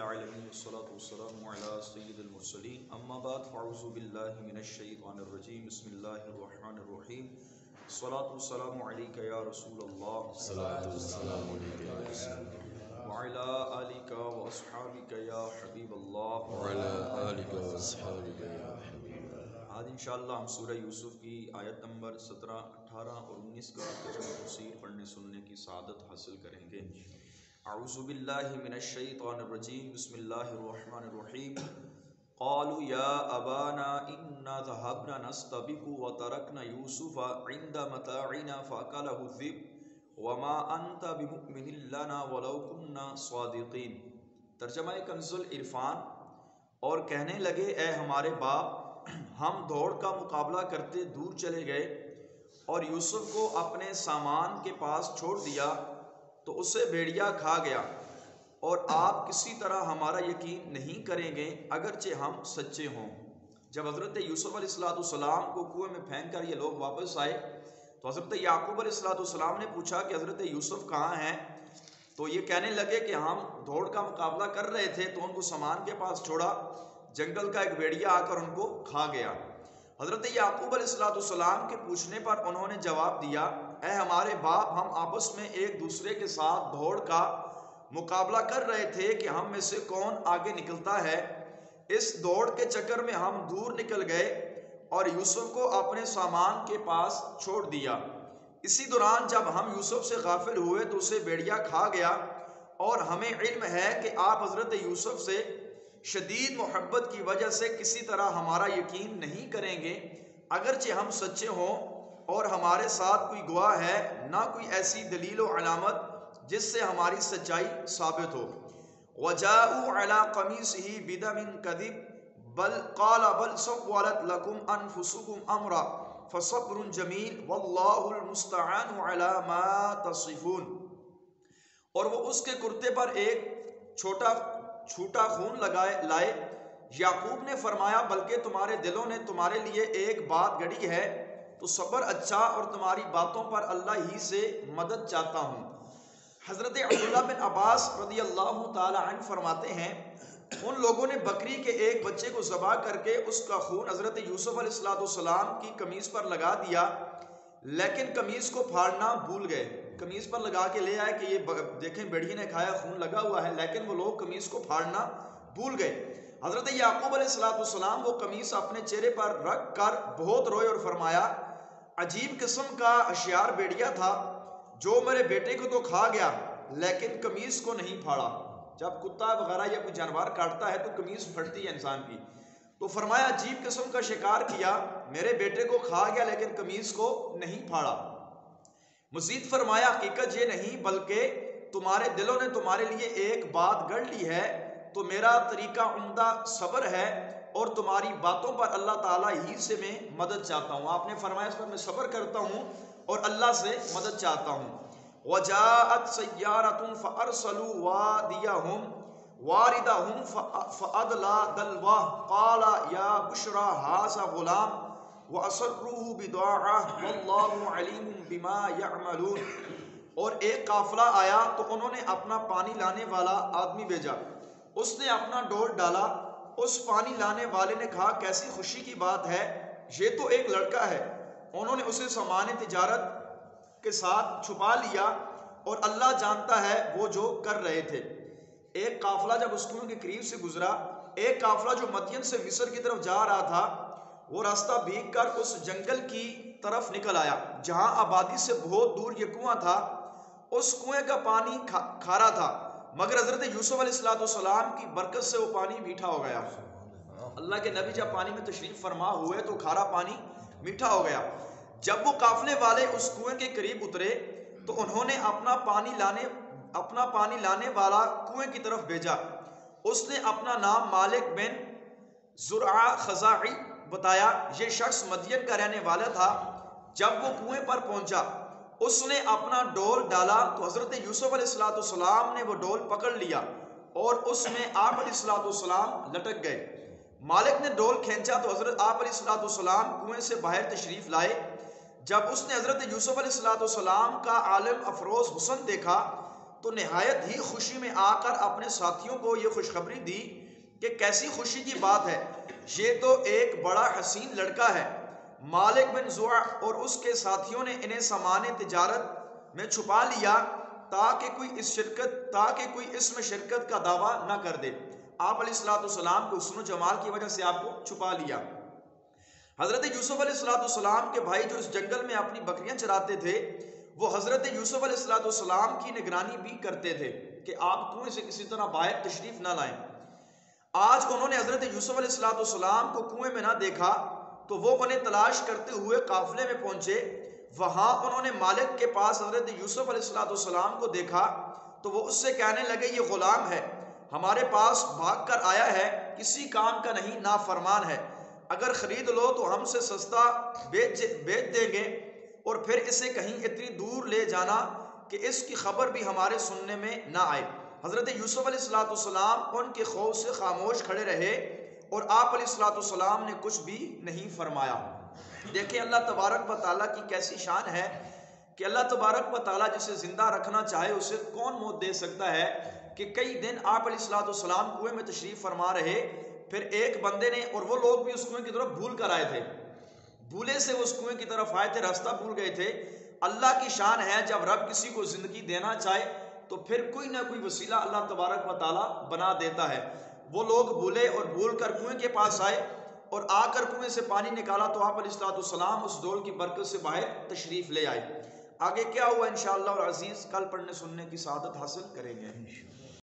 العالمین والصلاة والسلام علی سید المرسلین اما بعد فاعوذ باللہ من الشیطان الرجیم بسم اللہ الرحمن الرحیم الصلاة والسلام علیک یا رسول اللہ وعلی آلک واصحابک یا حبیب اللہ آج انشاءاللہ ہم سورہ یوسف کی آیت نمبر 17، 18 اور 19 کا تفسیر پڑھنے سننے کی سعادت حاصل کریں گے۔ اعوذ باللہ من الشیطان الرجیم بسم اللہ الرحمن الرحیم قالوا یا ابانا انا ذهبنا نستبق وترکنا یوسف عند متاعنا فاکلہ الذئب وما انت بمؤمن لنا ولو كنا صادقین۔ ترجمہ کنز العرفان۔ اور کہنے لگے اے ہمارے باپ، ہم دوڑ کا مقابلہ کرتے دور چلے گئے اور یوسف کو اپنے سامان کے پاس چھوڑ دیا تو اسے بھیڑیا کھا گیا، اور آپ کسی طرح ہمارا یقین نہیں کریں گے اگرچہ ہم سچے ہوں۔ جب حضرت یوسف علیہ السلام کو کنویں میں پھینک کر یہ لوگ واپس آئے تو حضرت یعقوب علیہ السلام نے پوچھا کہ حضرت یوسف کہاں ہیں؟ تو یہ کہنے لگے کہ ہم دوڑ کا مقابلہ کر رہے تھے تو ان کو سامان کے پاس چھوڑا، جنگل کا ایک بھیڑیا آ کر ان کو کھا گیا۔ حضرت یعقوب علیہ السلام کے پوچھنے پر انہوں نے جواب دیا اے ہمارے باپ، ہم آپس میں ایک دوسرے کے ساتھ دوڑ کا مقابلہ کر رہے تھے کہ ہم میں سے کون آگے نکلتا ہے۔ اس دوڑ کے چکر میں ہم دور نکل گئے اور یوسف کو اپنے سامان کے پاس چھوڑ دیا۔ اسی دوران جب ہم یوسف سے غافل ہوئے تو اسے بھیڑیا کھا گیا، اور ہمیں علم ہے کہ آپ حضرت یوسف سے شدید محبت کی وجہ سے کسی طرح ہمارا یقین نہیں کریں گے اگرچہ ہم سچے ہوں، اور ہمارے ساتھ کوئی گواہ ہے نہ کوئی ایسی دلیل و علامت جس سے ہماری سچائی ثابت ہو۔ وَجَاءُوا عَلَىٰ قَمِيصِهِ بِدَمٍ كَذِبٍ بَلْ قَالَ بَلْ سَوَّلَتْ لَكُمْ أَنفُسُكُمْ أَمْرًا فَصَبْرٌ جَمِيلٌ وَاللَّهُ الْمُسْتَعَانُ عَلَىٰ مَا تَصِفُونَ۔ اور وہ اس کے کرتے پر ایک چھوٹا خون لائے۔ یعقوب نے فرمایا بلکہ تمہارے دلوں نے تمہارے لیے ایک بات گڑھی ہے، تو صبر اچھا، اور تمہاری باتوں پر اللہ ہی سے مدد چاہتا ہوں۔ حضرت عبداللہ بن عباس رضی اللہ تعالی عنہ فرماتے ہیں ان لوگوں نے بکری کے ایک بچے کو ذبح کر کے اس کا خون حضرت یوسف علیہ السلام کی قمیص پر لگا دیا، لیکن قمیص کو پھاڑنا بھول گئے۔ قمیص پر لگا کے لے آئے کہ یہ دیکھیں بھیڑیے نے کھایا، خون لگا ہوا ہے، لیکن وہ لوگ قمیص کو پھاڑنا بھول گئے۔ حضرت یعقوب علیہ السلام وہ قمیص اپنے چہرے پر رکھ کر بہت روئے اور فرمایا عجیب قسم کا ہوشیار بھیڑیا تھا جو میرے بیٹے کو تو کھا گیا لیکن قمیص کو نہیں پھاڑا۔ جب کتا وغیرہ یا کوئی جانور کاٹتا ہے تو قمیص پھٹتی ہے انسان کی، تو فرمایا عجیب قسم کا شکار کیا، میرے بیٹے کو کھا گیا لیکن قمیص کو نہیں پھاڑا۔ مزید فرمایا حقیقت یہ نہیں بلکہ تمہارے دلوں نے تمہارے لیے ایک بات گڑھ لی ہے، تو میرا طریقہ عمدہ صبر ہے، اور تمہاری باتوں پر اللہ تعالیٰ ہی سے میں مدد چاہتا ہوں۔ آپ نے فرمایا اس پر میں صبر کرتا ہوں اور اللہ سے مدد چاہتا ہوں۔ وَجَاءَتْ سَيَّارَةٌ فَأَرْسَلُوا وَارِدَهُمْ فَأَدْلَىٰ دَلْوَهُ قَالَ يَا بُشْرَىٰ هَٰذَا غُلَامٌ وَأَسَرُّوهُ بِضَاعَةً وَاللَّهُ عَلِيمٌ بِمَا يَعْمَلُونَ۔ اور ایک قافلہ آیا تو انہوں نے اپنا پانی لانے والا آدمی بھیجا، اس نے اپنا ڈول ڈالا۔ اس پانی لانے والے نے کہا کیسی خوشی کی بات ہے، یہ تو ایک لڑکا ہے۔ انہوں نے اسے سامان تجارت کے ساتھ چھپا لیا، اور اللہ جانتا ہے وہ جو کر رہے تھے۔ ایک قافلہ جب اس کنویں کے قریب سے گزرا، ایک قافلہ جو مدین سے مصر کی طرف جا رہا تھا، وہ راستہ بھیگ کر اس جنگل کی طرف نکل آیا جہاں آبادی سے بہت دور یہ کنواں تھا۔ اس کنویں کا پانی کھارا تھا، مگر حضرت یوسف علیہ السلام کی برکت سے وہ پانی میٹھا ہو گیا۔ اللہ کے نبی جب پانی میں تشریف فرما ہوئے تو کھارا پانی میٹھا ہو گیا۔ جب وہ قافلے والے اس کنویں کے قریب اترے تو انہوں نے اپنا پانی لانے والا کنویں کی طرف بھیجا۔ اس نے اپنا نام مالک بن زرعہ خزاعی بتایا، یہ شخص مدین کا رہنے والا تھا۔ جب وہ کنویں پر پہنچا اس نے اپنا ڈول ڈالا تو حضرت یوسف علیہ السلام نے وہ ڈول پکڑ لیا اور اس میں آپ علیہ السلام لٹک گئے۔ مالک نے ڈول کھینچا تو حضرت آپ علیہ السلام کنویں سے باہر تشریف لائے۔ جب اس نے حضرت یوسف علیہ السلام کا عالم افروز حسن دیکھا تو نہایت ہی خوشی میں آ کر اپنے ساتھیوں کو یہ خوشخبری دی کہ کیسی خوشی کی بات ہے، یہ تو ایک بڑا حسین لڑکا ہے۔ مالک بن زوع اور اس کے ساتھیوں نے انہیں سامان تجارت میں چھپا لیا تاکہ کوئی اس میں شرکت کا دعویٰ نہ کر دے۔ آپ علیہ السلام کو حسن و جمال کی وجہ سے آپ کو چھپا لیا۔ حضرت یوسف علیہ السلام کے بھائی جو اس جنگل میں اپنی بکریاں چراتے تھے، وہ حضرت یوسف علیہ السلام کی نگرانی بھی کرتے تھے کہ آپ کنویں سے کسی طرح باہر تشریف نہ لائیں۔ آج انہوں نے حضرت یوسف علیہ السلام کو کنویں میں نہ دیکھا تو وہ انہیں تلاش کرتے ہوئے قافلے میں پہنچے۔ وہاں انہوں نے مالک کے پاس حضرت یوسف علیہ السلام کو دیکھا تو وہ اس سے کہنے لگے، یہ غلام ہے، ہمارے پاس بھاگ کر آیا ہے، کسی کام کا نہیں، نافرمان ہے، اگر خرید لو تو ہم سے سستا بیچ دیں گے، اور پھر اسے کہیں اتنی دور لے جانا کہ اس کی خبر بھی ہمارے سننے میں نہ آئے۔ حضرت یوسف علیہ السلام ان کے خوف سے خاموش کھڑے رہے اور آپ علیہ السلام نے کچھ بھی نہیں فرمایا۔ دیکھیں اللہ تبارک و تعالیٰ کی کیسی شان ہے کہ اللہ تبارک و تعالیٰ جسے زندہ رکھنا چاہے اسے کون موت دے سکتا ہے، کہ کئی دن آپ علیہ السلام کنویں میں تشریف فرما رہے، پھر ایک بندے نے، اور وہ لوگ بھی اس کنویں کی طرف بھول کر آئے تھے، بھولے سے اس کنویں کی طرف آئے تھے، راستہ بھول گئے تھے۔ اللہ کی شان ہے جب رب کسی کو زندگی دینا چاہے تو پھر کوئی نہ کوئی وسیلہ اللہ تبارک و تعالیٰ بنا دیتا ہے۔ وہ لوگ بھولے اور بھول کر کنویں کے پاس آئے اور آ کر کنویں سے پانی نکالا تو آپ علیہ السلام اس ڈول کی برکت سے باہر تشریف لے آئے۔ آگے کیا ہوا انشاءاللہ العزیز کل پڑھنے سننے کی سعادت حاصل کریں گے۔